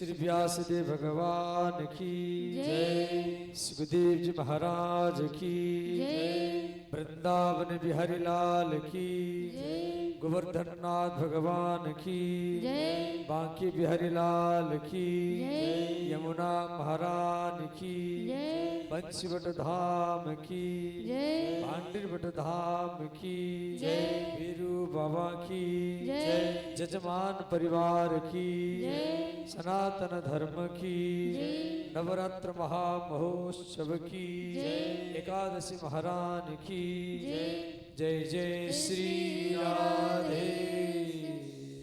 श्री व्यासदेव भगवान की जय। सुखदेव जी महाराज की जय। वृंदावन बिहारी लाल की जय। गोवर्धन नाथ भगवान की जय। बांके बिहारी लाल की जय। यमुना महारानी की जय। बंशीवट धाम की जय। भांडीवट धाम की जय। वीरू बाबा की जय। जजमान परिवार की जय। सनातन धर्म की जय। नवरात्र महामहोत्सव की जय। एकादशी महारानी की जय। जय जय श्री राधे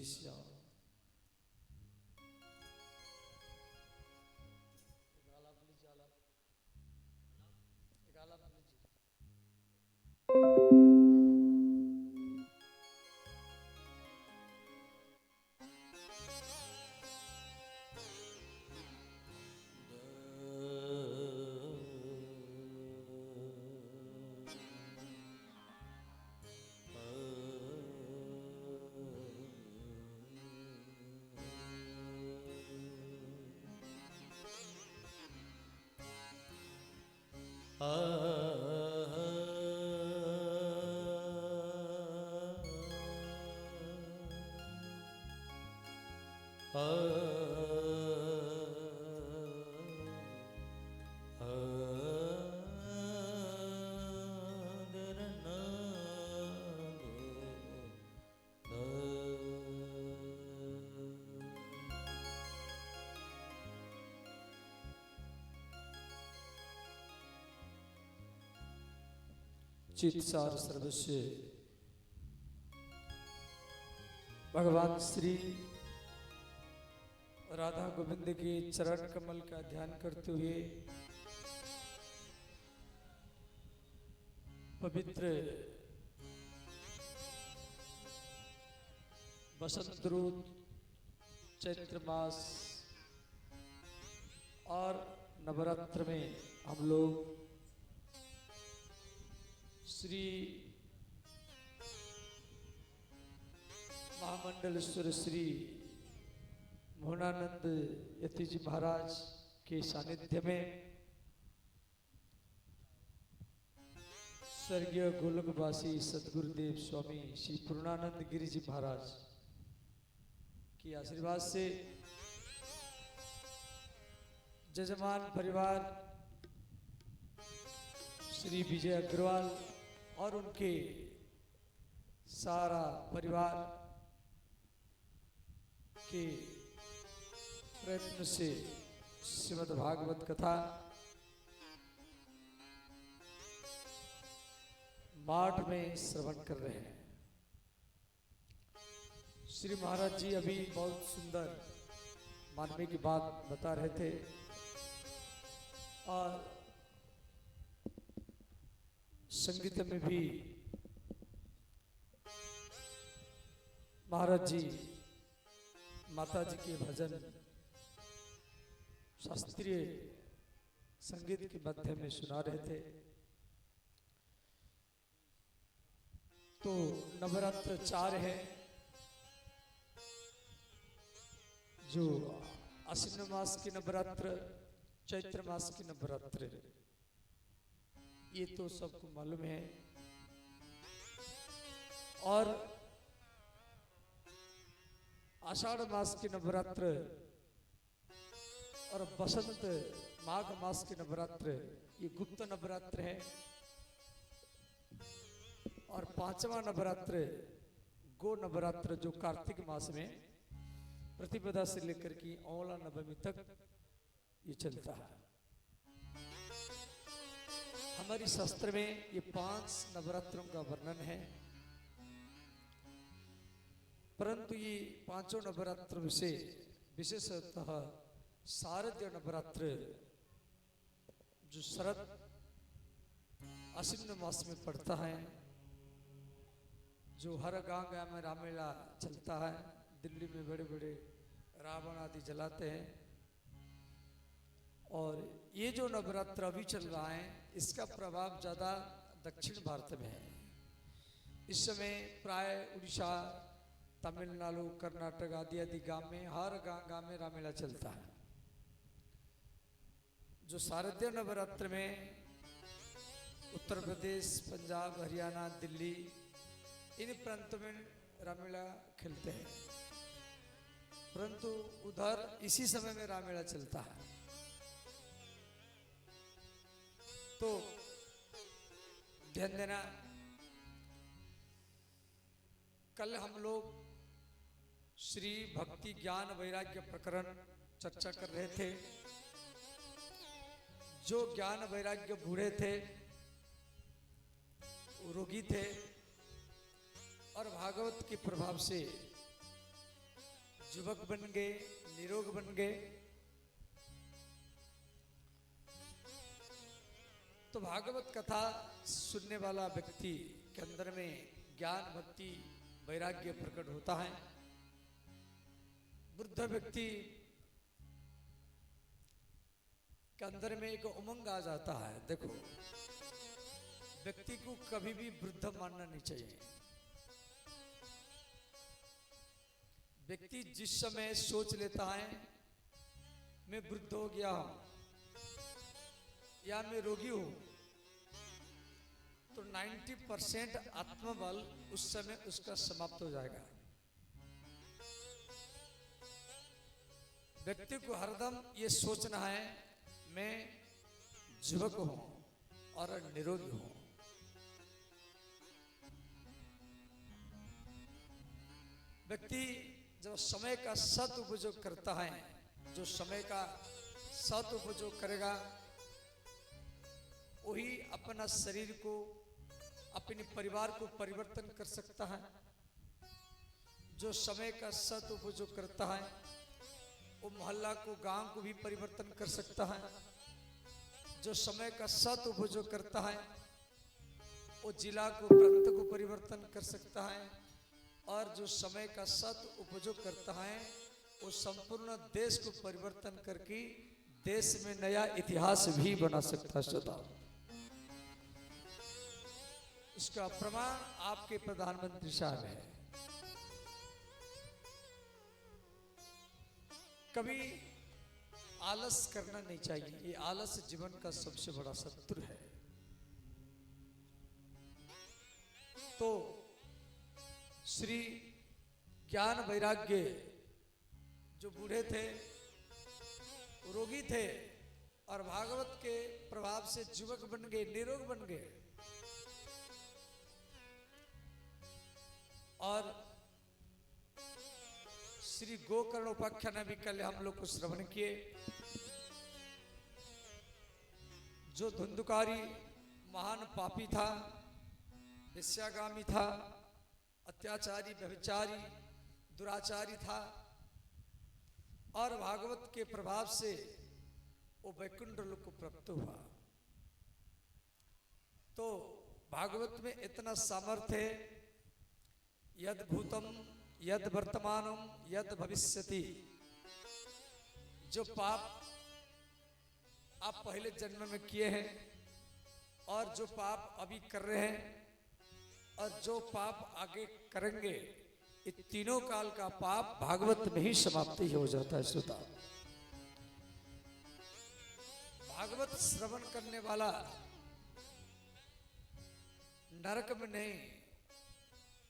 श्याम। चित्सार सर्वस्व भगवान श्री राधा गोविंद के चरण कमल का ध्यान करते हुए पवित्र बसंत ऋतु चैत्र मास और नवरात्र में हम लोग श्री महामंडलेश्वर श्री मोहनानंद यति जी महाराज के सानिध्य में स्वर्गीय गोलकवासी सदगुरुदेव स्वामी श्री पूर्णानंद गिरी जी महाराज की आशीर्वाद से जजमान परिवार श्री विजय अग्रवाल और उनके सारा परिवार के प्रयत्न से श्रीमद् भागवत कथा माठ में श्रवण कर रहे हैं। श्री महाराज जी अभी बहुत सुंदर मानवीय की बात बता रहे थे और संगीत में भी महाराज जी माता जी के भजन शास्त्रीय संगीत के माध्यम में सुना रहे थे। तो नवरात्र 4 है जो आश्विन मास की नवरात्र, चैत्र मास की नवरात्र, ये तो सबको मालूम है। और आषाढ़ मास की नवरात्र और बसंत माघ मास की नवरात्र ये गुप्त नवरात्र है। और 5वां नवरात्र गो नवरात्र जो कार्तिक मास में प्रतिपदा से लेकर की औला नवमी तक ये चलता है। हमारी शास्त्र में ये 5 नवरात्रों का वर्णन है, परंतु ये 5 नवरात्रों से विशेषतः शारदीय नवरात्र जो शरद आश्विन मास में पड़ता है, जो हर गांव में रामलीला चलता है, दिल्ली में बड़े बड़े रावण आदि जलाते हैं। और ये जो नवरात्र अभी चल रहा है इसका प्रभाव ज़्यादा दक्षिण भारत में है। इस समय प्राय उड़ीसा, तमिलनाडु, कर्नाटक आदि आदि गांव में, हर गांव में रामलीला चलता है। जो शारदीय नवरात्र में उत्तर प्रदेश, पंजाब, हरियाणा, दिल्ली इन प्रांतों में रामलीला खेलते हैं, परंतु उधर इसी समय में रामलीला चलता है। तो ध्यान देना, कल हम लोग श्री भक्ति ज्ञान वैराग्य प्रकरण चर्चा कर रहे थे। जो ज्ञान वैराग्य बूढ़े थे, रोगी थे और भागवत के प्रभाव से युवक बन गए, निरोग बन गए। तो भागवत कथा सुनने वाला व्यक्ति के अंदर में ज्ञान, भक्ति, वैराग्य प्रकट होता है। वृद्ध व्यक्ति के अंदर में एक उमंग आ जाता है। देखो, व्यक्ति को कभी भी वृद्ध मानना नहीं चाहिए। व्यक्ति जिस समय सोच लेता है मैं वृद्ध हो गया हूं या मैं रोगी हूं, तो 90% आत्मबल उस समय उसका समाप्त हो जाएगा। व्यक्ति को हरदम ये सोचना है मैं युवक हूं और निरोगी हूं। व्यक्ति जब समय का सदुपयोग करता है, जो समय का सदुपयोग करेगा वही अपना शरीर को, अपने परिवार को परिवर्तन कर सकता है। जो समय का सदुपयोग करता है वो मोहल्ला को, गांव को भी परिवर्तन कर सकता है। जो समय का सदुपयोग करता है वो जिला को, प्रांत को परिवर्तन कर सकता है। और जो समय का सदुपयोग करता है वो संपूर्ण देश को परिवर्तन करके देश में नया इतिहास भी बना सकता है। इसका प्रमाण आपके प्रधानमंत्री साहब है। कभी आलस करना नहीं चाहिए। ये आलस जीवन का सबसे बड़ा शत्रु है। तो श्री ज्ञान वैराग्य जो बूढ़े थे, रोगी थे और भागवत के प्रभाव से युवक बन गए, निरोग बन गए। और श्री गोकर्ण उपाख्यान भी कल हम लोग को श्रवण किए। जो धुंधुकारी महान पापी था, वेश्यागामी था, अत्याचारी, व्यभिचारी, दुराचारी था और भागवत के प्रभाव से वो वैकुंठ लोक को प्राप्त हुआ। तो भागवत में इतना सामर्थ्य है, यद भूतम यद वर्तमानम यद भविष्यति। जो पाप आप पहले जन्म में किए हैं और जो पाप अभी कर रहे हैं और जो पाप आगे करेंगे, ये तीनों काल का पाप भागवत में ही समाप्ति हो जाता है। श्रोता, भागवत श्रवण करने वाला नरक में नहीं,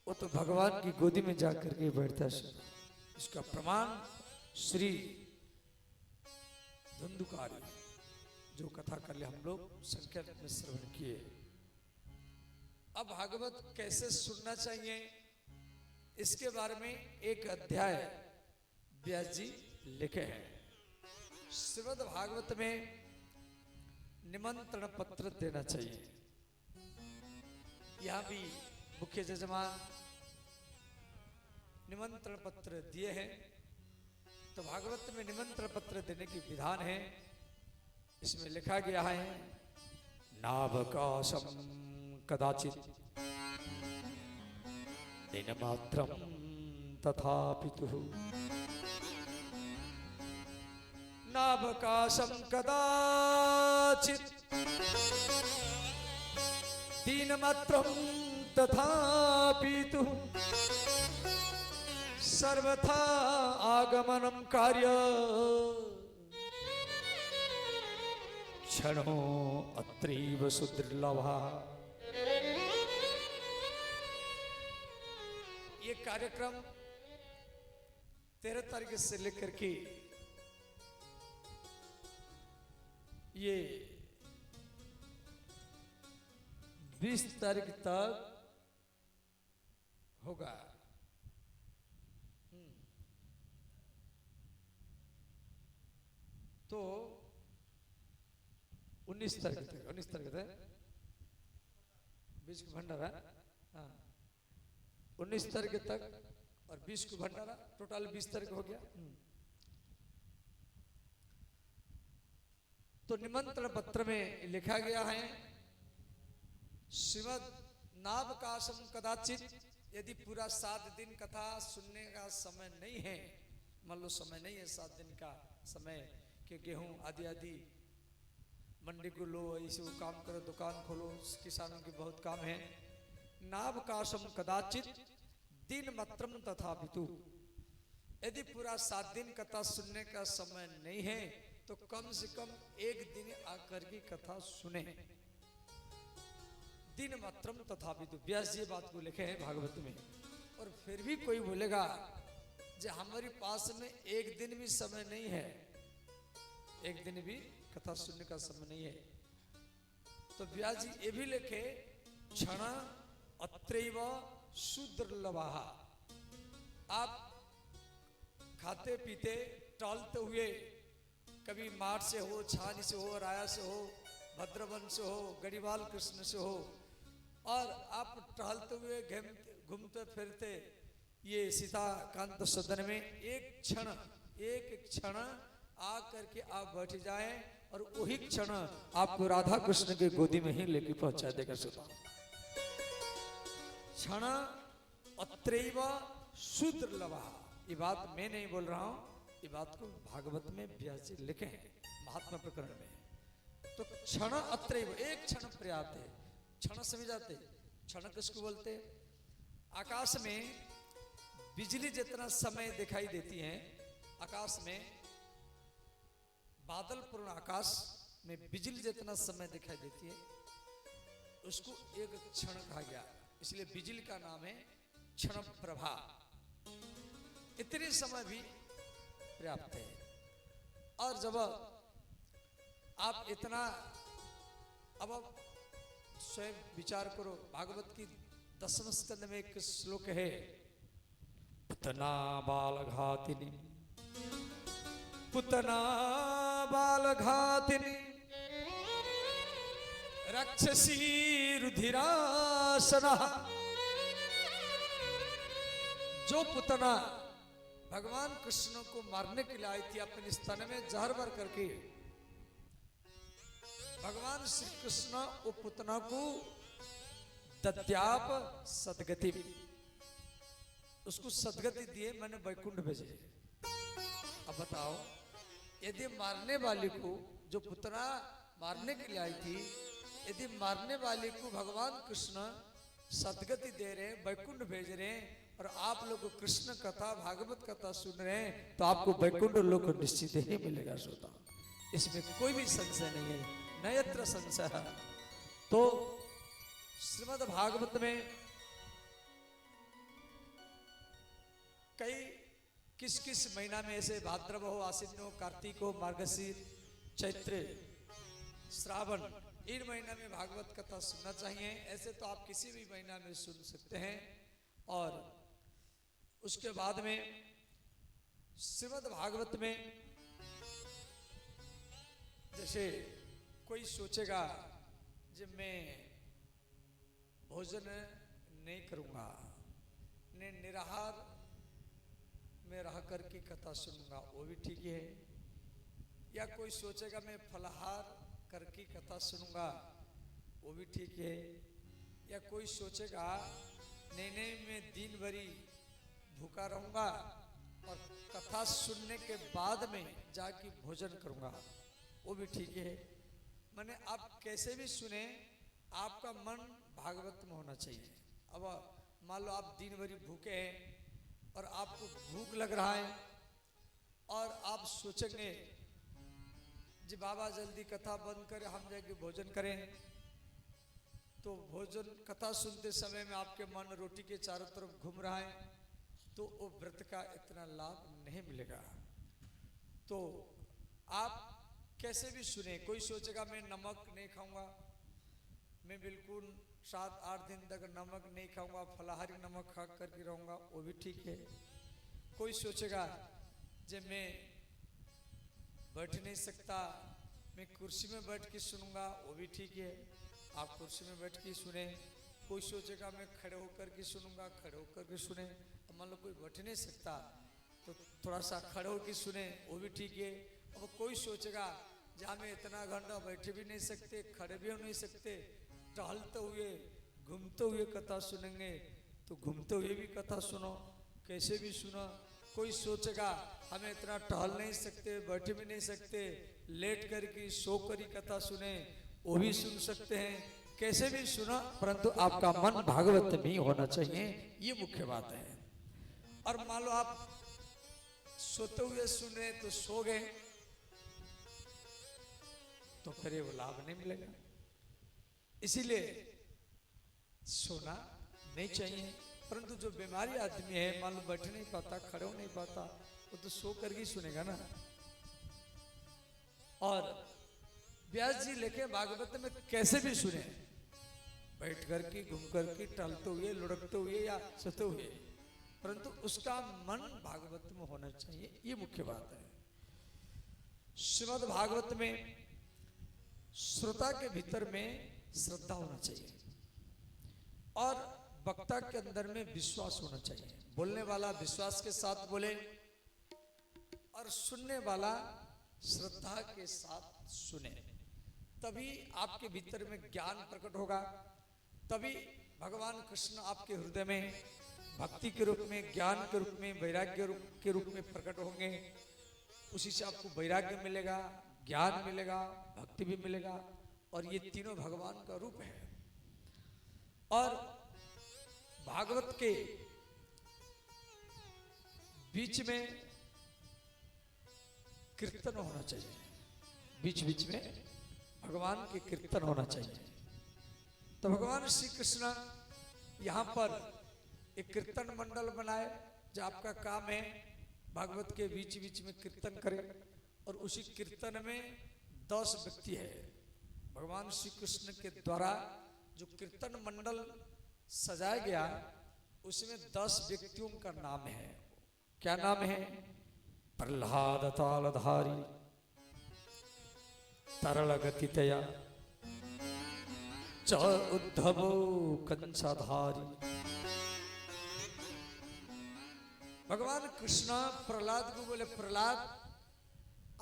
वो तो भगवान की गोदी में जाकर के बैठता है। इसका प्रमाण श्री धुंधुकारी जो कथा कर ले हम लोग संख्या में श्रवण किए। अब भागवत कैसे सुनना चाहिए इसके बारे में एक अध्याय व्यास जी लिखे हैं। श्रीमद् भागवत में निमंत्रण पत्र देना चाहिए। यहां भी मुख्य जजमान निमंत्रण पत्र दिए हैं। तो भागवत में निमंत्रण पत्र देने की विधान है। इसमें लिखा गया है, नावकाशम कदाचित दिनमात्रम तथापितुः, नावकाशम कदाचित दिनमात्रम तथापितुः, सर्वथा आगमनम कार्य क्षणो अत्रीव सुदुर्लभा। ये कार्यक्रम 13 तारीख से लेकर के ये 20 तारीख तक होगा। तो 19 तारीख तक 20 को भंडारा, हाँ 19 तारीख तक और 20 को भंडारा, टोटल 20 तारीख हो गया। तो निमंत्रण पत्र में लिखा गया है श्रीमद नावकाशम कदाचित, यदि पूरा 7 दिन कथा सुनने का समय नहीं है, मान लो समय नहीं है 7 दिन का समय कि गेहूं आदि आदि मंडी को लो, ऐसे वो काम करो, दुकान खोलो, किसानों की बहुत काम है। नावकाशम कदाचित दिन मात्रम तथा पितु, यदि पूरा 7 दिन कथा सुनने का समय नहीं है तो कम से कम 1 दिन आकर की कथा सुने। दिन मात्रम तथा पितु, व्यास जी बात को लिखे हैं भागवत में। और फिर भी कोई बोलेगा जो हमारे पास में 1 दिन भी समय नहीं है, 1 दिन भी कथा सुनने का समय नहीं है, तो व्यास जी ये भी लिखे क्षण अत्रैव सुदुर्लभा। आप खाते पीते टहलते हुए, कभी माठ से हो, छानी से हो, राया से हो, भद्रवन से हो, गढ़ीवाल कृष्ण से हो, और आप टहलते हुए घूमते फिरते ये सीता कांत सदन में एक क्षण आ करके आप बैठ जाएं और वही क्षण आपको राधा कृष्ण के गोदी में ही लेके पहुंचा देगा। सुधा क्षण अत्रैव सुदुर्लभा, ये बात मैं नहीं बोल रहा हूं, ये बात को भागवत में व्यास जी लिखे हैं महात्मा प्रकरण में। तो क्षण अत्रैव, एक क्षण पर्याप्त है। क्षण समझ जाते, क्षण किसको बोलते? आकाश में बिजली जितना समय दिखाई देती है, आकाश में बादल पूर्ण आकाश में बिजली जितना समय दिखाई देती है, उसको एक क्षण कहा गया, इसलिए बिजली का नाम है क्षण प्रभा। इतने समय भी पर्याप्त है। और जब आप इतना, अब आप स्वयं विचार करो, भागवत की 10वें स्कंद में एक श्लोक है, पुतना बालघातिनी, पुतना बालघातिनी राक्षसी रुधिरासना। जो पुतना भगवान कृष्ण को मारने के लिए आई थी, अपने स्तन में जहर भर करके, भगवान श्री कृष्ण वो पुतना को दद्याप सदगति, उसको सदगति दिए, मैंने वैकुंठ भेजे। अब बताओ, यदि मारने वाले को, जो पुतना मारने के लिए आई थी, यदि मारने वाले को भगवान कृष्ण सदगति दे रहे हैं, वैकुंठ भेज रहे हैं, और आप लोग कृष्ण कथा भागवत कथा सुन रहे हैं, तो आपको वैकुंठ लोक निश्चित ही मिलेगा। श्रोता, इसमें कोई भी संशय नहीं है, नयत्र संशय है। तो श्रीमद् भागवत में कई किस किस महीना में, ऐसे भाद्रव हो, आश्विन हो, कार्तिक हो, मार्गशीर, चैत्र, श्रावण, इन महीना में भागवत कथा सुनना चाहिए। ऐसे तो आप किसी भी महीना में सुन सकते हैं। और उसके बाद में श्रीमद् भागवत में जैसे कोई सोचेगा जब मैं भोजन नहीं करूंगा, निराहार में रह कर की कथा सुनूंगा, वो भी ठीक है। या कोई सोचेगा मैं फलाहार करके कथा सुनूंगा, वो भी ठीक है। या कोई सोचेगा नहीं मैं दिन भरी भूखा रहूंगा और कथा सुनने के बाद में जाके भोजन करूंगा, वो भी ठीक है। माने आप कैसे भी सुने, आपका मन भागवत में होना चाहिए। अब मान लो आप दिन भरी भूखे हैं और आपको भूख लग रहा है और आप सोचेंगे जी बाबा जल्दी कथा बंद करें, हम जाके भोजन करें, तो भोजन कथा सुनते समय में आपके मन रोटी के चारों तरफ घूम रहा है, तो वो व्रत का इतना लाभ नहीं मिलेगा। तो आप कैसे भी सुने, कोई सोचेगा मैं नमक नहीं खाऊंगा, मैं बिल्कुल 7-8 दिन तक नमक नहीं खाऊंगा, फलाहारी नमक खा करके रहूंगा, वो भी ठीक है। कोई सोचेगा जब मैं बैठ नहीं सकता, मैं कुर्सी में बैठ के सुनूंगा, वो भी ठीक है, आप कुर्सी में बैठ के सुने। कोई सोचेगा मैं खड़े होकर के सुनूंगा, खड़े होकर के सुने। मान लो कोई बैठ नहीं सकता तो थोड़ा सा खड़े होकर सुने, वो भी ठीक है। अब कोई सोचेगा जहाँ में इतना घंटा बैठे भी नहीं सकते, खड़े भी हो नहीं सकते, टहलते हुए घूमते हुए कथा सुनेंगे, तो घूमते हुए भी कथा सुनो, कैसे भी सुनो। कोई सोचेगा हमें इतना टहल नहीं सकते, बैठे भी नहीं सकते, लेट करके सो कर ही कथा सुने, वो भी सुन सकते हैं, कैसे भी सुना, परंतु आपका मन भागवत में ही होना चाहिए, ये मुख्य बात है। और मान लो आप सोते हुए सुन रहे तो सो गए, तो फिर ये लाभ नहीं मिलेगा। इसीलिए सोना नहीं चाहिए। परंतु जो बीमारी आदमी है, मान लो बैठ नहीं पाता, खड़े हो नहीं पाता, वो तो सो कर ही सुनेगा ना। और व्यास जी लेके भागवत में कैसे भी सुने, बैठ करके, घूम करके, टहलते हुए, लुढ़कते हुए या सोते हुए, परंतु उसका मन भागवत में होना चाहिए, ये मुख्य बात है। श्रीमद् भागवत में श्रोता के भीतर में श्रद्धा होना चाहिए और वक्ता के अंदर में विश्वास होना चाहिए। बोलने वाला विश्वास के साथ बोले और सुनने वाला श्रद्धा के साथ सुने, तभी आपके भीतर में ज्ञान प्रकट होगा, तभी भगवान कृष्ण आपके हृदय में भक्ति के रूप में, ज्ञान के रूप में, वैराग्य के रूप में प्रकट होंगे। उसी से आपको वैराग्य मिलेगा, ज्ञान मिलेगा, भक्ति भी मिलेगा, और ये तीनों भगवान का रूप है। और भागवत के बीच में कीर्तन होना चाहिए, बीच बीच में भगवान के कीर्तन होना चाहिए। तो भगवान श्री कृष्ण यहाँ पर एक कीर्तन मंडल बनाए, जो आपका काम है भागवत के बीच बीच में कीर्तन करे, और उसी कीर्तन में 10 व्यक्ति है। भगवान श्री कृष्ण के द्वारा जो कीर्तन मंडल सजाया गया, उसमें 10 व्यक्तियों का नाम है। क्या नाम है? प्रहलाद तालधारी, तरल गतितया च उद्धवो कंसाधारी। भगवान कृष्ण प्रहलाद को बोले, प्रहलाद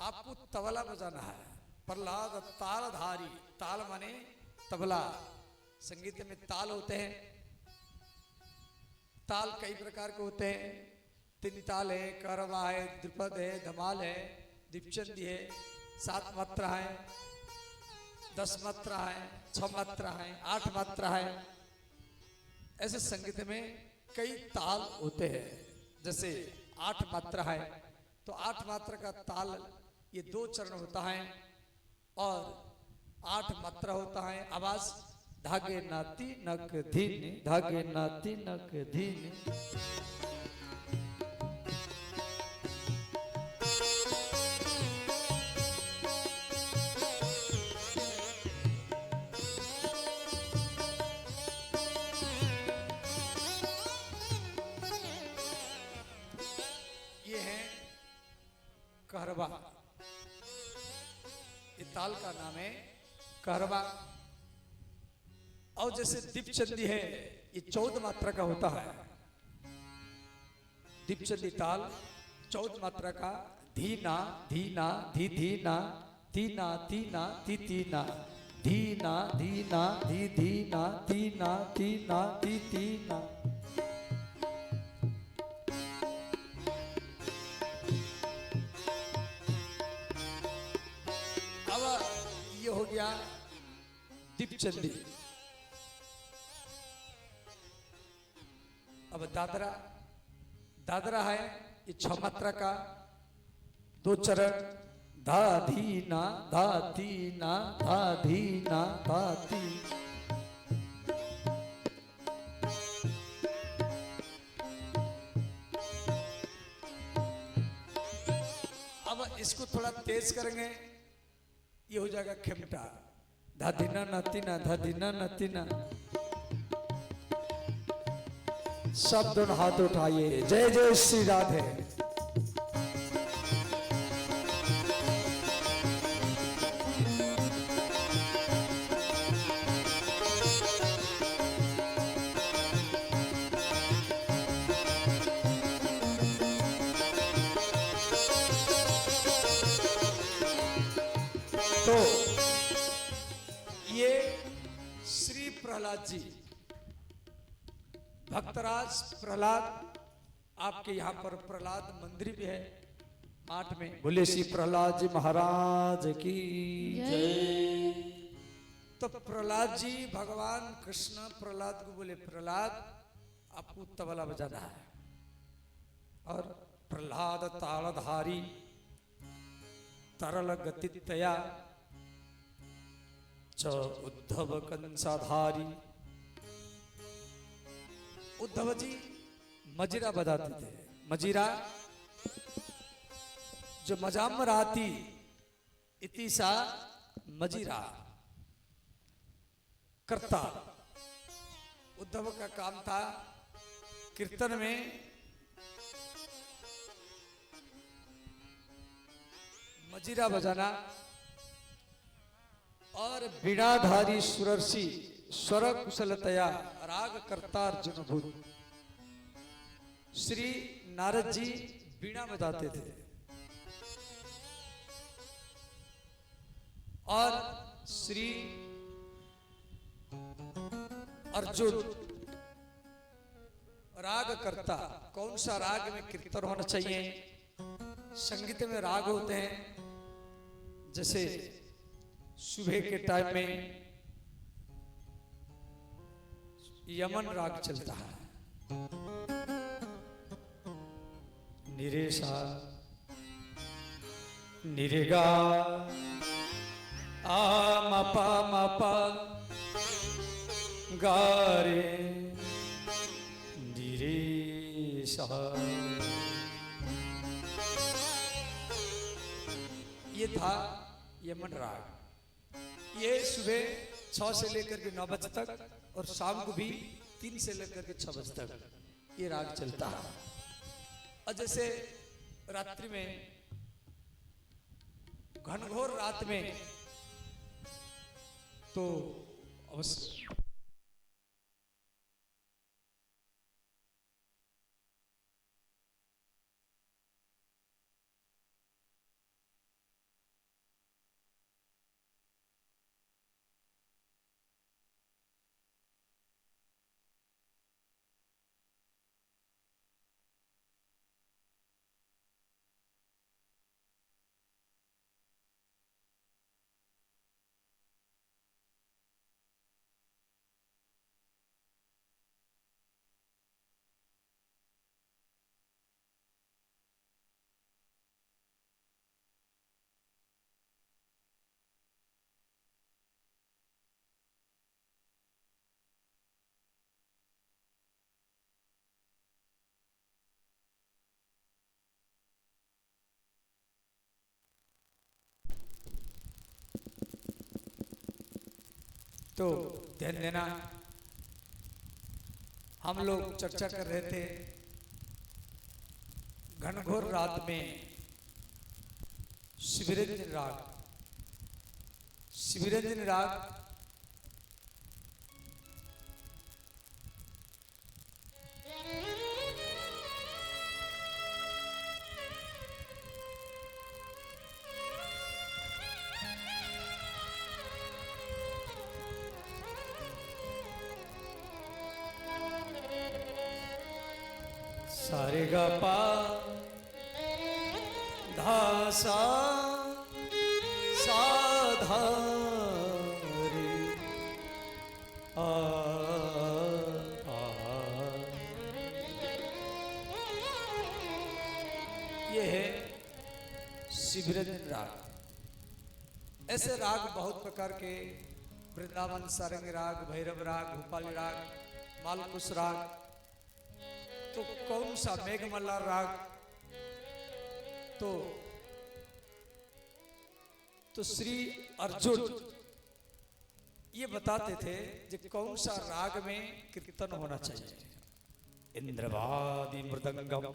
आपको तबला बजाना है। प्रहलाद तालधारी, ताल माने तबला। संगीत में ताल होते हैं, ताल कई प्रकार के होते हैं। 3 ताल है, करवा है, द्विपद है, धमाल है, दीपचंदी है, 7 मात्रा है, 10 मात्रा है, 6 मात्रा है, 8 मात्रा है। ऐसे संगीत में कई ताल होते हैं। जैसे 8 मात्रा है तो 8 मात्रा का ताल ये 2 चरण होता है, और 8 मात्रा होता है। आवाज धागे नाती नक धीनी, धागे नाती नक धीनी। ये है कहरवा, ये ताल का नाम है कहरवा। और जैसे दीपचंदी है, ये 14 मात्रा का होता है। दीपचंदी ताल 14 मात्रा का, धीना धीना धी धीना, तीना तीना ती तीना, धीना धीना धी धीना, तीना तीना ती तीना। अब ये हो गया दीपचंदी। अब दादरा, दादरा है ये 6 मात्रा का 2 चरण, धा धी ना धा धी ना धा धी ना धा धी। अब इसको थोड़ा तेज करेंगे, ये हो जाएगा खेमटा, धा दीना नतीना धा दीना नतीना। सब दोनों हाथ उठाइए, जय जय श्री राधे। तो ये श्री प्रहलाद जी, भक्तराज प्रहलाद, आपके यहाँ पर प्रहलाद मंदिर भी है आठ में। बोले श्री प्रहलाद जी महाराज की जय। तो प्रहलाद जी भगवान कृष्ण प्रहलाद को बोले, प्रहलाद आपको तबला बजाना है। और प्रहलाद ताड़धारी तरल गतितया च उद्धव कंसाधारी। उद्धव जी मजीरा बजाते थे। मजीरा जो मजाम राती इति सा मजीरा करता। उद्धव का काम था कीर्तन में मजीरा बजाना और बीणाधारी सुरर्षि स्वर कुशलतया राग करता अर्जुन भूत। श्री नारद जी बीणा बजाते थे और श्री अर्जुन राग करता। कौन सा राग में कीर्तन होना चाहिए? संगीत में राग होते हैं, जैसे सुबह के टाइम में यमन राग चलता है, निरेशा निरेगा आ मपा मपा गारे निरेशा। ये था यमन राग। ये सुबह 6 से लेकर के 9 बजे तक और शाम को भी 3 से लेकर के 6 बजे तक ये राग चलता है। और जैसे रात्रि में घनघोर रात में तो अवश्य तो ध्यान देना। हम लोग चर्चा कर रहे थे घनघोर रात में शिवरंजन राग। शिवरंजन राग सारे गा पा धा सा सा धा रे आ आ। शिवरंजन राग। ऐसे राग बहुत प्रकार के, वृंदावन सारंगी राग, भैरव राग, भोपाली राग, मालकुश राग। तो कौन सा मेघमल्लार राग, तो श्री अर्जुन ये बताते थे कि कौन सा राग में कीर्तन होना चाहिए। इंद्रवादी मृदंगम,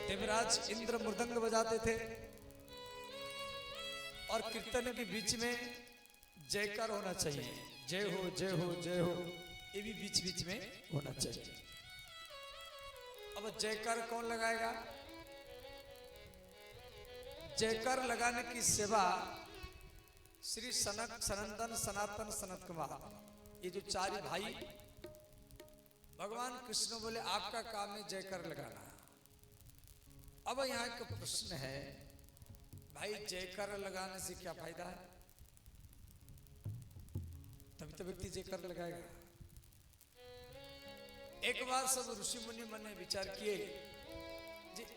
देवराज इंद्र मृदंग बजाते थे और कीर्तन के बीच में जयकार होना चाहिए, जय हो जय हो जय हो, ये भी बीच बीच में होना चाहिए। अब जयकार कौन लगाएगा? जयकार लगाने की सेवा श्री सनक, सनंदन, सनातन, सनत कुमार, ये जो चार भाई, भगवान कृष्ण बोले आपका काम है जयकार लगाना। अब यहाँ का प्रश्न है, भाई जयकार लगाने से क्या फायदा है? तभी तो व्यक्ति जयकार लगाएगा। एक बार सब ऋषि मुनि मन ने विचार किए,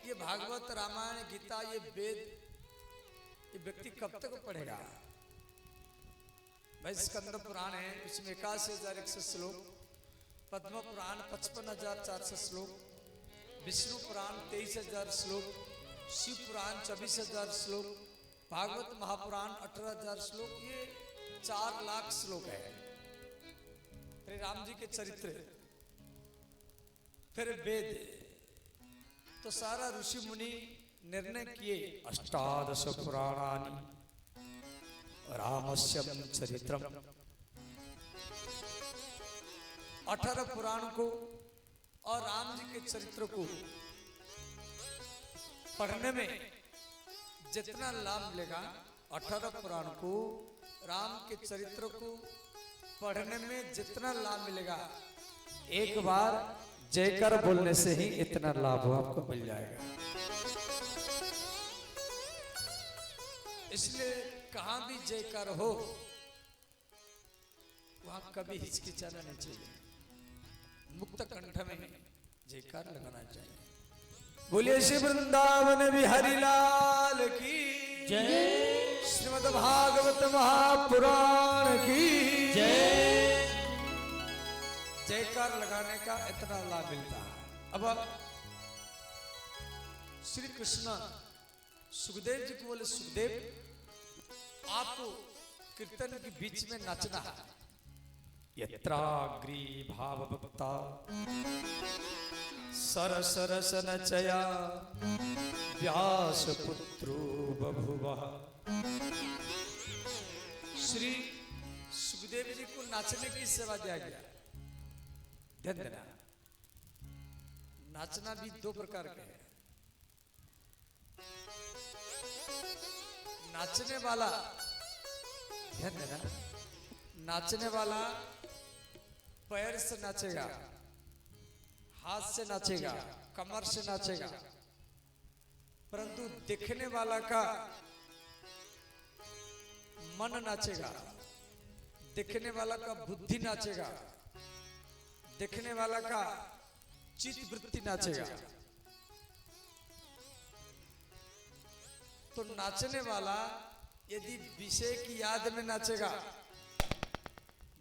ये भागवत, रामायण, गीता, ये वेद, ये व्यक्ति कब तक पढ़ेगा? भाई स्कंद पुराण है, उसमें 81,100 श्लोक, पद्म पुराण 55,400 श्लोक, विष्णु पुराण 23,000 श्लोक, शिव पुराण 24,000 श्लोक, भागवत महापुराण 18,000 श्लोक, ये 4 लाख श्लोक है। फिर राम जी के चरित्र, फिर वेद, तो सारा ऋषि मुनि निर्णय किए अष्टादश पुराणानि रामस्यम चरित्रम, 18 पुराण को और राम जी के चरित्र को पढ़ने में जितना लाभ मिलेगा, 18 पुराण को, राम के चरित्र को पढ़ने में जितना लाभ मिलेगा, एक बार जयकार बोलने से ही इतना लाभ आपको मिल जाएगा। इसलिए कहां भी जयकार हो वहां कभी हिचकिचाना नहीं चाहिए, मुक्त कंठ में जयकार लगाना चाहिए। बोलिए श्री वृंदावन बिहारी लाल की जय। श्रीमद् भागवत महापुराण की जय। जयकार लगाने का इतना लाभ मिलता है। अब श्री कृष्ण सुखदेव जी को बोले, सुखदेव आपको कीर्तन के बीच में नाचना है। यत्राग्री भाव भक्ता सरस रस नचया व्यास पुत्रो बभुवः। श्री सुखदेव जी को नाचने की सेवा दिया गया। ध्यान देना, नाचना भी 2 प्रकार के है। नाचने वाला, ध्यान देना, नाचने वाला पैर से नाचेगा, हाथ से नाचेगा, कमर से नाचेगा, परंतु देखने वाला का मन नाचेगा, देखने वाला का बुद्धि नाचेगा, देखने वाला का चित्त वृत्ति नाचेगा। तो नाचने वाला यदि विषय की याद में नाचेगा,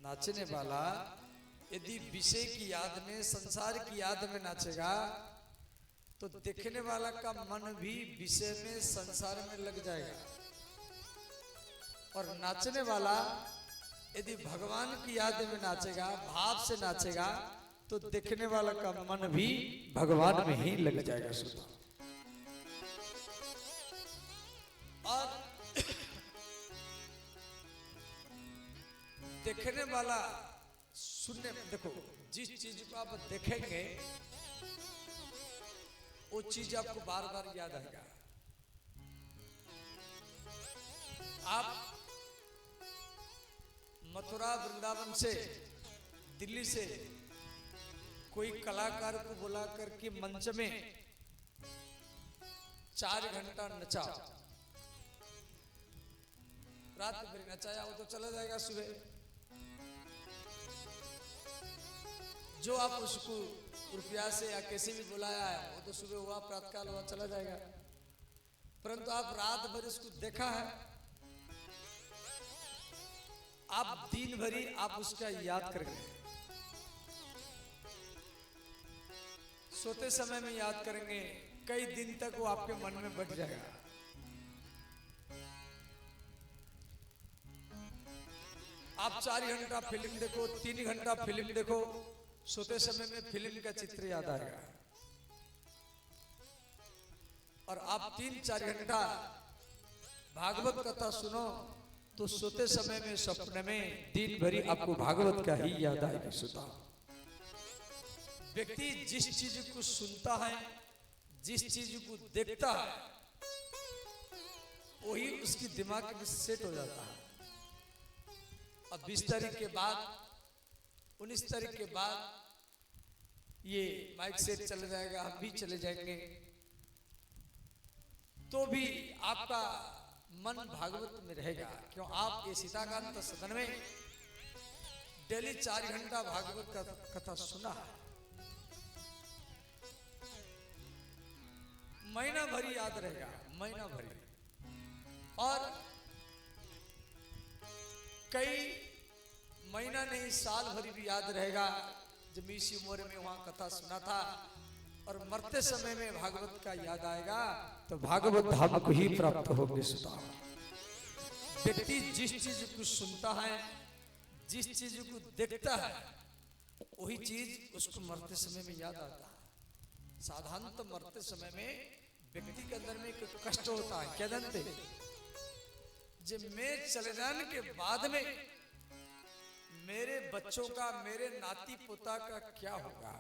नाचने वाला यदि विषय की याद में, संसार की याद में नाचेगा, तो देखने वाला का मन भी विषय में, संसार में लग जाएगा। और नाचने वाला यदि भगवान की याद में नाचेगा, भाव से नाचेगा, तो देखने वाला का मन भी भगवान में ही लग जाएगा। सुधा और देखने वाला सुनने, देखो जिस चीज को आप देखेंगे वो चीज आपको बार बार याद आएगा। आप मथुरा वृंदावन से, दिल्ली से कोई कलाकार को बुला करके मंच में 4 घंटा नचा, रात को फिर नचाया, वो तो चला जाएगा सुबह। जो आप उसको रुपया से या कैसे भी बुलाया है, वो तो सुबह हुआ, प्रातःकाल हुआ, चला जाएगा। परंतु आप रात भर इसको देखा है, आप दिन भरी आप उसका याद करेंगे, सोते समय में याद करेंगे, कई दिन तक वो आपके मन में बैठ जाएगा। आप 4 घंटा फिल्म देखो, 3 घंटा फिल्म देखो, सोते समय में फिल्म का चित्र याद आएगा। और आप 3-4 घंटा भागवत कथा सुनो तो सोते समय में सपने में दिन भरी आपको भागवत का ही याद आएगा। सुता व्यक्ति जिस चीज को सुनता है, जिस चीज को देखता है, वही उसकी दिमाग में सेट हो जाता है। अब 20 तारीख के बाद, 19 तारीख के बाद ये माइक सेट चला जाएगा, हम भी चले जाएंगे, तो भी आपका मन भागवत में रहेगा। क्यों? आप ये सीताकांत सदन में डेली 4 घंटा भागवत का कथा सुना है, महीना भरी याद रहेगा, महीना भरी। और कई महीना नहीं, साल भरी भी याद रहेगा। जब इसी उम्र में वहां कथा सुना था और मरते समय में भागवत का याद आएगा तो भागवत धाम को ही प्राप्त होंगे। सुता व्यक्ति जिस चीज को सुनता है, जिस चीज को देखता है, वही चीज उसको मरते समय में याद आता है। साधारणतः मरते समय में व्यक्ति के अंदर में एक कष्ट होता है, क्या जानते? जब मैं चले जाने के बाद में मेरे बच्चों का, मेरे नाती पोता का क्या होगा,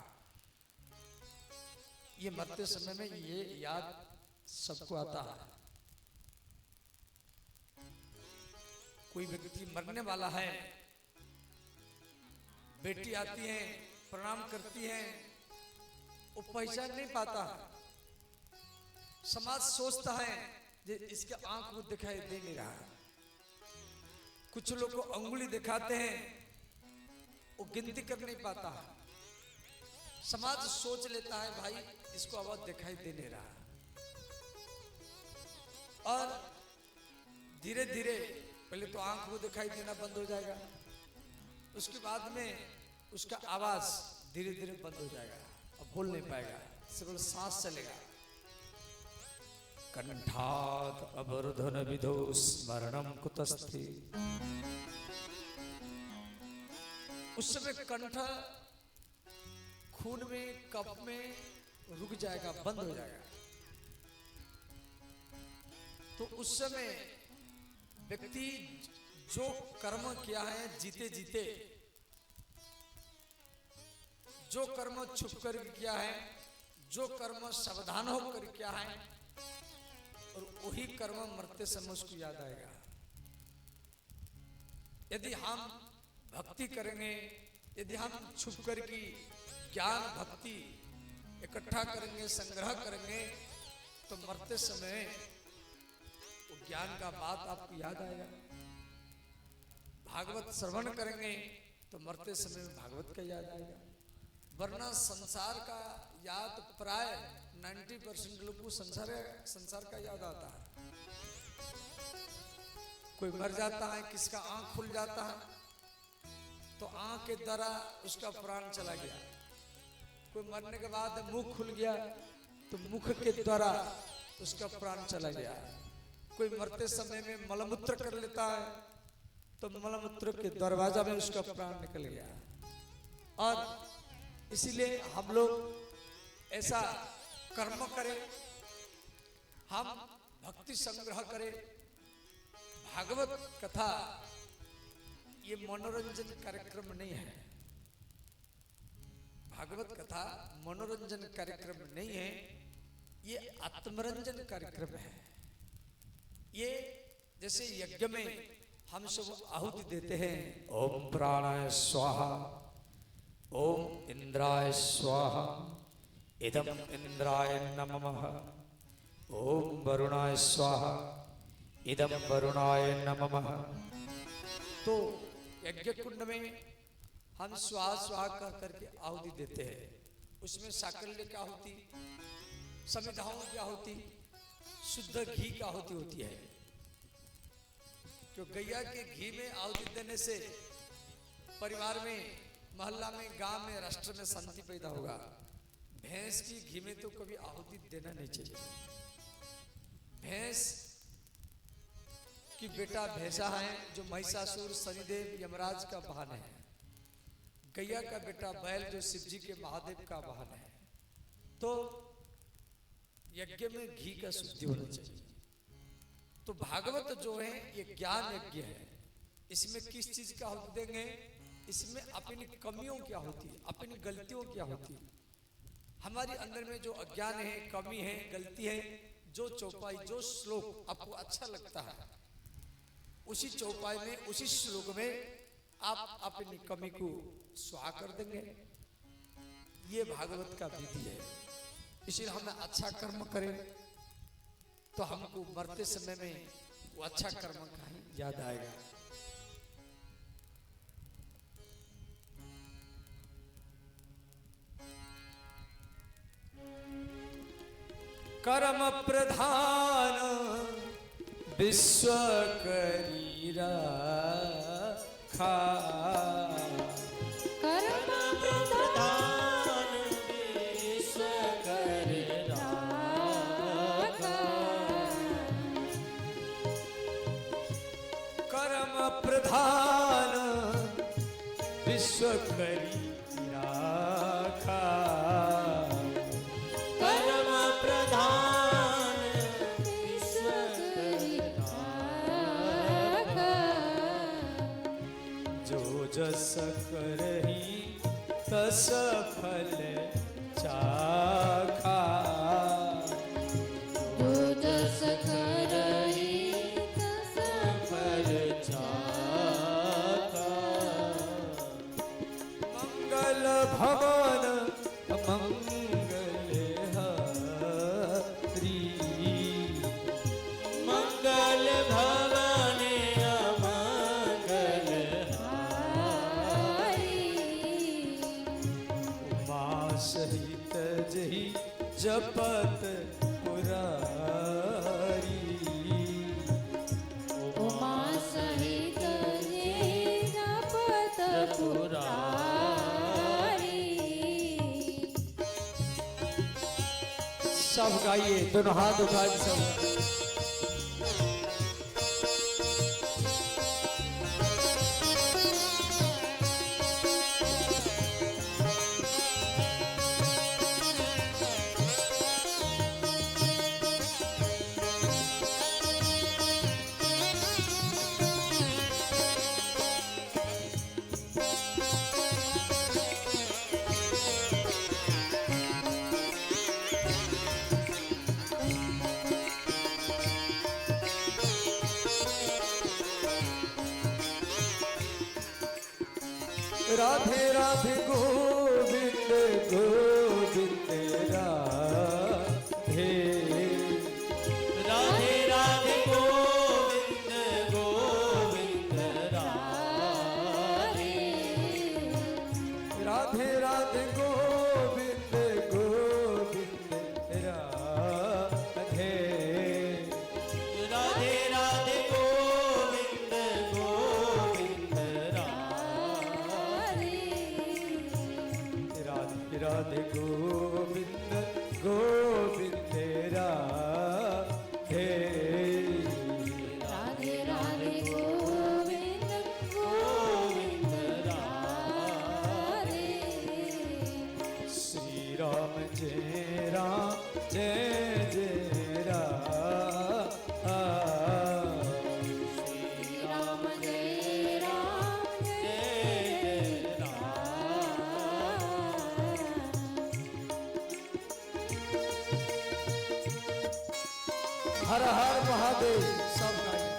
ये मरते समय में ये याद सबको आता है। कोई व्यक्ति मरने वाला है, बेटी आती है, प्रणाम करती है, वो पहचान नहीं पाता। समाज सोचता है कि इसके आंख को दिखाई दे नहीं रहा है। कुछ लोग को अंगुली दिखाते हैं, वो गिनती कर नहीं पाता। समाज सोच लेता है भाई इसको आवाज दिखाई दे नहीं रहा। और धीरे धीरे पहले तो आंख को दिखाई देना बंद हो जाएगा, उसके बाद में उसका आवाज धीरे धीरे बंद हो जाएगा, अब बोल नहीं पाएगा, सिर्फ सांस चलेगा। कंठात अवरुधन विधो स्मरणम कुतस्ति। उस समय कंठ खून में, कफ में रुक जाएगा, बंद हो जाएगा। तो उस समय व्यक्ति जो कर्म किया है जीते जीते, जो कर्म छुप कर किया है, जो कर्म सावधान होकर किया है, और वही कर्म मरते समय उसको याद आएगा। यदि हम भक्ति करेंगे, यदि हम छुप कर की ज्ञान भक्ति इकट्ठा करेंगे, संग्रह करेंगे, तो मरते समय वो ज्ञान का बात आपको याद आएगा। भागवत श्रवण करेंगे तो मरते समय में भागवत का याद आएगा। वरना संसार का याद प्राय 90% लोग को संसार का याद आता है। कोई मर जाता है, किसका आंख खुल जाता है तो आंख के द्वारा उसका प्राण चला गया। कोई मरने के बाद मुख खुल गया तो मुख के द्वारा उसका प्राण चला गया। कोई मरते समय में मलमूत्र कर लेता है तो मलमूत्र के दरवाजा में उसका प्राण निकल गया। और इसीलिए हम लोग ऐसा कर्म करें, हम भक्ति संग्रह करें। भागवत कथा ये मनोरंजन कार्यक्रम नहीं है। भागवत कथा मनोरंजन कार्यक्रम नहीं है, ये आत्मरंजन कार्यक्रम है। ये जैसे यज्ञ में हम सब आहुति देते हैं, ओम प्राणाय स्वाहा, ओम इंद्राय स्वाहा, इदम इंद्राय नमः, ओम वरुणाय स्वाहा, इदम वरुणाय नमः। तो यज्ञ कुंड में हम स्वाहा स्वाहा कर करके आहुति देते हैं। उसमें साकल्य की आहुति, समिधाओं की आहुति, शुद्ध घी का आहुति होती है। जो गैया के घी में आहुति देने से परिवार में, मोहल्ला में, गांव में, राष्ट्र में शांति पैदा होगा। भैंस की घी में तो कभी आहुति देना नहीं चाहिए। भैंस की बेटा भैंसा है जो महिषासुर, शनिदेव, यमराज का वाहन है। गैया का बेटा बैल जो शिव जी के महादेव का वाहन है। तो यज्ञ में घी का शुद्धि होना चाहिए। तो भागवत जो है ये ज्ञान यज्ञ है। इसमें किस चीज का आहुति देंगे? इसमें अपनी कमियों की आहुति, अपनी गलतियों की आहुति। हमारे अंदर में जो अज्ञान है, कमी है, गलती है, जो चौपाई, जो श्लोक आपको अच्छा लगता है, उसी चौपाई में, उसी श्लोक में आप अपनी कमी को स्वाहा कर देंगे। ये भागवत का विधि है। इसलिए हमें अच्छा कर्म करें तो हमको मरते समय में वो अच्छा कर्म का ही याद आएगा। कर्म प्रधान विश्व करी रखा। कर्म प्रधान विश्व करी रखा। कर्म प्रधान विश्व करी रखा। जस करही तस फल चाखा। जो जस करही तस फल चाखा। मंगल भवन मंगल हरि। मंगल भवन सहित जही जपत पुरारी। उमा सहित जही जपत पुरारी। सब गाइए, दोनों हाथ उठा के सब। राधे राधे गोविंद गोविंद राधे। राधे राधे गोविंद गोविंद राधे। राधे राधे गोविंद गोविंद राधे। राधे राधे गोविंद गोविंद राधे। राधे गोविंद गोविंद राधे। राधे राधे गोविंद गोविंद राधे। श्री राम जय राम जय जय राम। श्री राम जय राम जय हर हर महादेव। सब गाइए।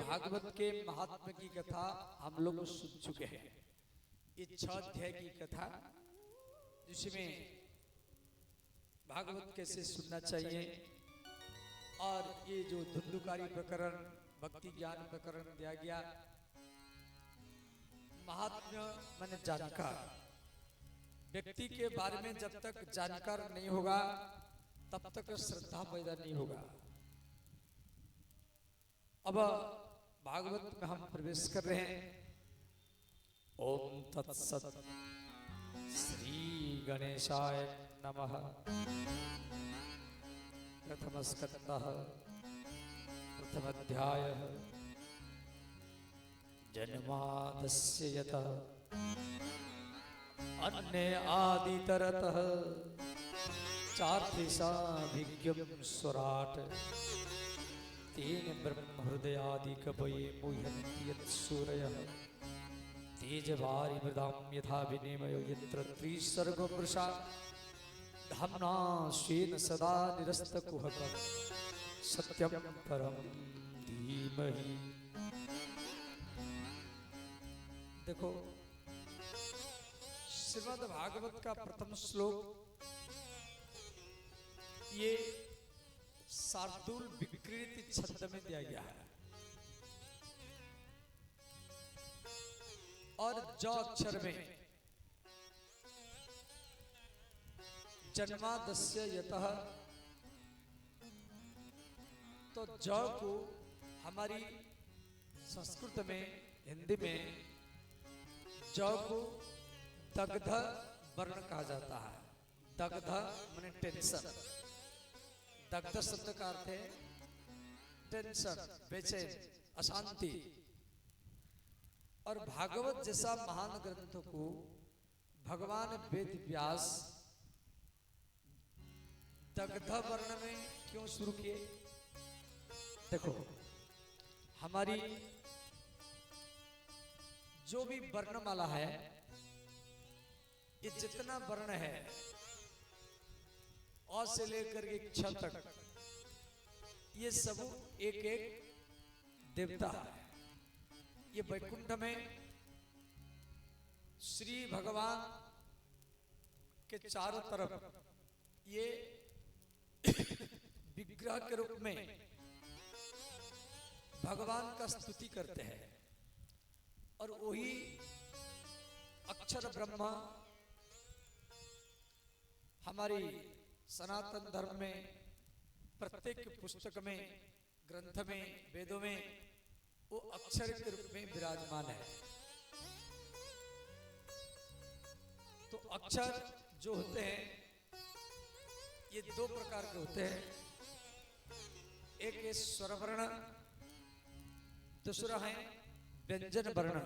भागवत के महात्म की कथा हम लोग सुन चुके हैं। ये 6 अध्याय की कथा जिसमें भागवत कैसे सुनना चाहिए और ये जो धुंधुकारी प्रकरण, भक्ति ज्ञान प्रकरण दिया गया, महात्म्य माने जानकार व्यक्ति के बारे में जब तक जानकार नहीं होगा तब तक श्रद्धा पैदा नहीं होगा। अब भागवत में हम प्रवेश कर रहे हैं। ओम तत्सत। श्री गणेशाय नमः। प्रथम स्कंदः प्रथम अध्यायः। जन्मादस्य यतः अन्ये आदितरतः चार्थेषाभिज्ञं स्वराट् तेन ब्रह्म हृदयादिकवये मुह्यन्ति यत्सूरयः तेजवारिमृदां यथा विनिमयो यत्र त्रिसर्गो मृषा धाम्ना स्वेन सदा निरस्तकुहकं सत्यं परं धीमहि। देखो, श्रीमद् भागवत का प्रथम श्लोक ये शार्दूल विकृति छंद में दिया गया है और ज अक्षर में जन्मादस्य यतः, तो ज को हमारी संस्कृत में, हिंदी में ज को दग्ध वर्ण कहा जाता है। दग्ध माने टेंशन। दग्ध शब्द का अर्थ है टेंशन, बेचैन, अशांति। और भागवत जैसा महान ग्रंथ को भगवान वेद व्यास दग्ध वर्ण में क्यों शुरू किए? देखो, हमारी जो भी वर्णमाला है, ये जितना वर्ण है अ से लेकर के क्ष तक, ये सब एक एक देवता है। ये वैकुंठ में श्री भगवान के चारों तरफ ये विग्रह के रूप में भगवान का स्तुति करते हैं। और वही अक्षर ब्रह्मा हमारी सनातन धर्म में प्रत्येक पुस्तक में, ग्रंथ में, वेदों में वो अक्षर के रूप में विराजमान है। तो अक्षर जो होते हैं ये 2 प्रकार के होते हैं। एक है स्वर वर्ण, दूसरा है व्यंजन वर्ण।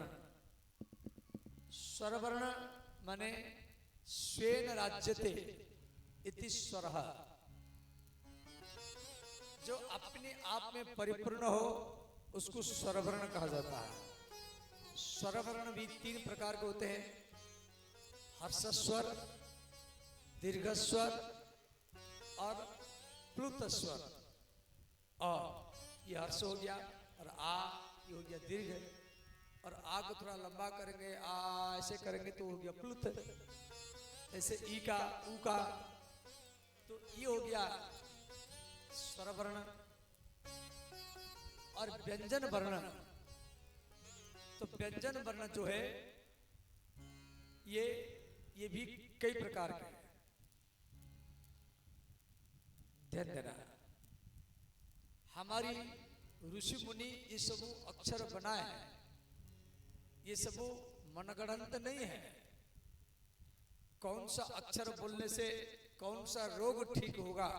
स्वर वर्ण माने स्वेन राज्यते इति स्वरः, जो अपने आप में परिपूर्ण हो उसको स्वरवर्ण कहा जाता है। स्वरवर्ण भी 3 प्रकार के होते हैं। हर्ष स्वर, दीर्घ स्वर और प्लुत स्वर। और ये हर्ष हो गया, और आ ये हो गया दीर्घ। और आ को थोड़ा लंबा करेंगे, आ ऐसे करेंगे तो हो गया प्लुत। ऐसे ई का, ऊ का, तो ये हो गया स्वरवर्ण। और व्यंजन वर्ण, तो व्यंजन वर्ण जो है ये भी कई प्रकार के हैं। ध्यान देना, हमारी ऋषि मुनि ये सब अक्षर बनाए हैं, ये सब मनगढ़ंत नहीं है। कौन सा अक्षर बोलने से कौन सा रोग ठीक होगा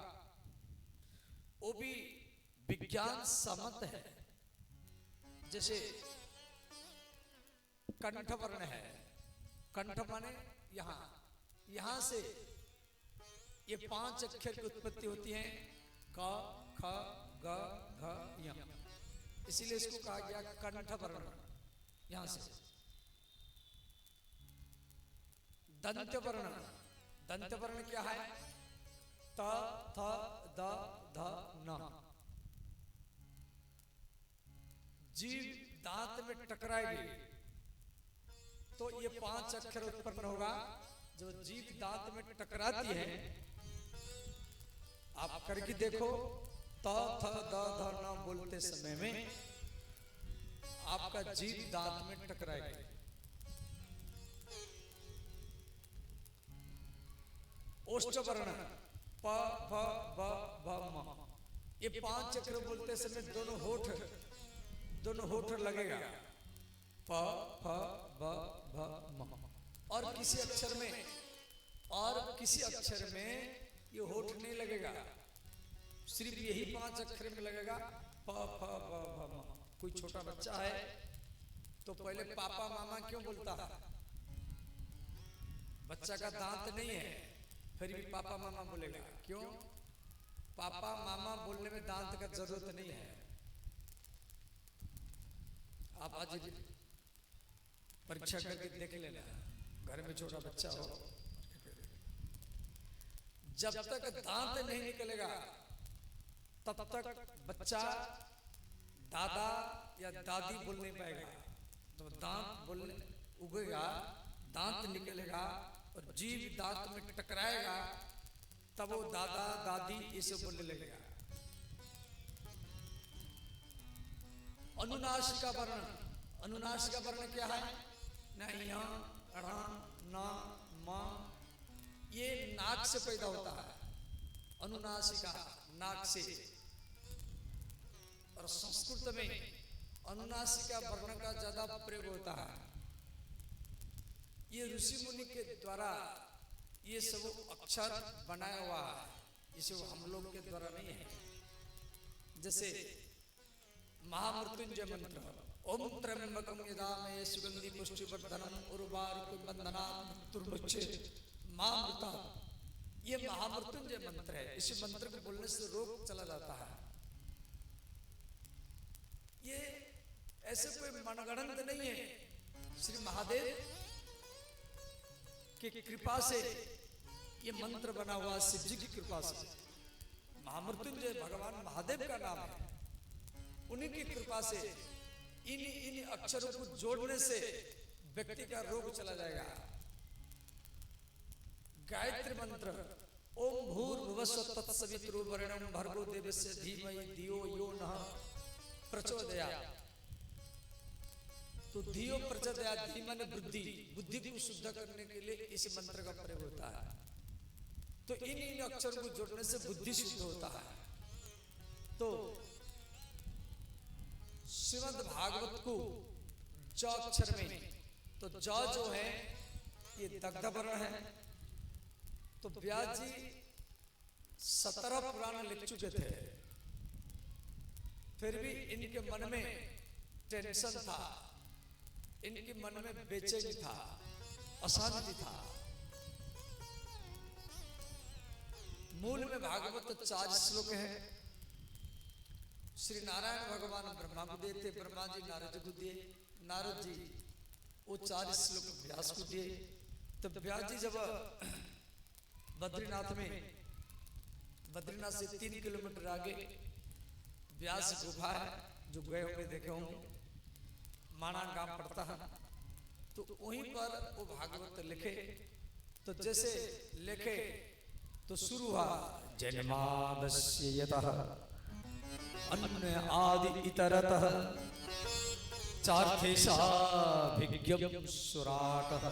वो भी विज्ञान सम्मत है। जैसे कंठ वर्ण है, कंठ माने यहां से ये 5 अक्षर की उत्पत्ति होती है, क, ख, ग, घ, य। इसीलिए इसको कहा गया कंठ वर्ण। यहां से दंत वर्ण, दंत वर्ण क्या है? त, थ, द, ध, न। जीभ दांत में टकराएगी तो ये 5 अक्षर उत्पन्न होगा। जब जीभ दांत में टकराती है, आप करके देखो, त थ द ध न बोलते समय में आपका जीभ दांत में टकराएगी। ओष्ठ वर्ण प फ ब भ म, ये 5 अक्षर बोलते समय दोनों होठ लगेगा, प फ ब भ म। और किसी अक्षर में ये होठ नहीं लगेगा, सिर्फ यही 5 अक्षर में लगेगा, प फ ब भ म। कोई छोटा बच्चा है तो पहले पापा मामा क्यों बोलता है? बच्चा का दांत नहीं है फिर भी पापा मामा बोलेगा, क्यों? पापा मामा बोलने में दांत का जरूरत नहीं है। आप आज परीक्षा करके देख लेना, घर में छोटा बच्चा हो, जब तक दांत नहीं निकलेगा तब तक बच्चा दादा या दादी बोल नहीं पाएगा। तो दांत बोलने उगेगा, दांत निकलेगा और जीभ दांत में टकराएगा, तब वो दादा दादी इसे बोलने लगेगा। अनुनासिका वर्ण क्या है? न या ण न म, ये नाक से पैदा होता है। अनुनासिका नाक से। और संस्कृत में अनुनासिका वर्ण का ज्यादा प्रयोग होता है। ये ऋषि मुनि के द्वारा ये सब अक्षर बनाया हुआ है, इसे हम लोग के द्वारा नहीं है। जैसे महामृत्युंजय मंत्र, ओम त्र्यंबकम यजामहे सुगंधि पुष्टिवर्धनम उर्वारुकम बंधनात् मृत्युर्मुच्यते मामृता, ये महामृत्युंजय मंत्र है। इस मंत्र को बोलने से रोग चला जाता है। ये ऐसे कोई मनगढ़ंत नहीं है, श्री महादेव की कृपा से ये मंत्र बना हुआ, शिव जी की कृपा से। महामृत्युंजय भगवान महादेव का नाम है, उन्हीं की कृपा से इन अक्षरों को जोड़ने से व्यक्ति का रोग चला जाएगा। गायत्री मंत्र, ओम भूर्भुवस्सुः तत्सवितुर्वरेण्यं भर्गो देवस्य धीमहि धियो यो नः प्रचोदयात्। तो धियो प्रचोदयात्, धी माने बुद्धि को शुद्ध करने के लिए इस मंत्र का प्रयोग होता है। तो इन अक्षरों को जोड़ने से बुद्धि शुद्ध होता है। तो श्रीमद् भागवत को ज अक्षर में, तो ज जो है ये दग्ध वर्ण है। तो व्यास जी 17 पुराण लिख चुके थे, फिर भी इनके मन में टेंशन था, इनके मन में बेचैनी था, अशांति था। मूल में भागवत 4 श्लोक है। श्री नारायण भगवान ब्रह्मा को दिए थे, ब्रह्मा जी नारद को दिए, नारद जी वो 4 श्लोक व्यास को दिए। तब व्यास जी जब बद्रीनाथ से 3 किलोमीटर आगे व्यास गुफा है, जो गए होंगे देखे होंगे, माना गांव पड़ता है, तो वहीं पर वो भागवत लिखे। तो जैसे लिखे तो शुरू हुआ, जन्मादस्य यतः अन्य आदि इतरतः चार्थेशाभिज्ञं सुराटः